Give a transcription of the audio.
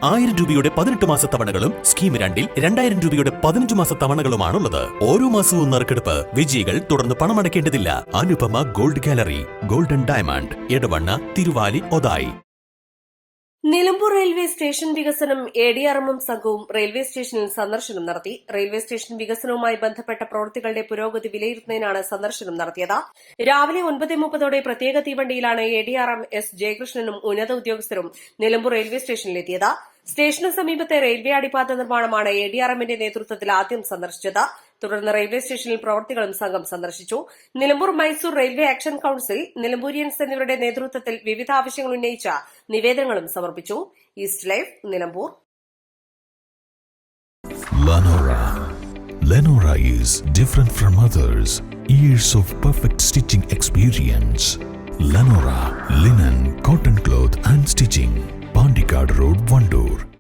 1000 രൂപയുടെ 18 മാസ തവണകളും സ്കീം 2-ൽ 2000 രൂപയുടെ 15 മാസ തവണകളുമാണുള്ളത്. ഓരോ മാസവും നറുക്കെടുപ്പ്. വിജയികൾ തുടർന്ന് പണമടയ്ക്കേണ്ടതില്ല. Anupama gold gallery, golden diamond, Edavanna, Thiruvali, Othayi. Nilambur railway station വികസനം ADRM സംഘവും റെയിൽവേ സ്റ്റേഷനിൽ സന്ദർശനം നടത്തി. റെയിൽവേ സ്റ്റേഷൻ വികസനവുമായി ബന്ധപ്പെട്ട പ്രവൃത്തികളുടെ പുരോഗതി വിലയിരുത്തുന്നതിനാണ് സന്ദർശനം നടത്തിയത്. രാവിലെ 9:30 പ്രത്യേക തീവണ്ടിയിലാണ് ADRM S ജയകൃഷ്ണനും ഉന്നത ഉദ്യോഗസ്ഥരും നിലമ്പൂർ റെയിൽവേ സ്റ്റേഷനിലെത്തിയത്. സ്റ്റേഷന് സമീപത്തെ റെയിൽവേ അടിപ്പാത നിർമ്മാണമാണ് ADRMന്റെ നേതൃത്വത്തിൽ ആദ്യം സന്ദർശിച്ചത്. തുടർന്ന് റെയിൽവേ സ്റ്റേഷനിൽ പ്രവൃത്തികളും സംഘം സന്ദർശിച്ചു. Nilambur Mysore railway action council, നിലമ്പൂരിയൻസ് എന്നിവരുടെ നേതൃത്വത്തിൽ വിവിധ ആവശ്യങ്ങൾ ഉന്നയിച്ച നിവേദനങ്ങളും സമർപ്പിച്ചു. East Live, Nilambur. Lenora is different from others. Years of perfect stitching experience. Lenora, linen, cotton cloth and stitching. Pandikad Road, Vandoor.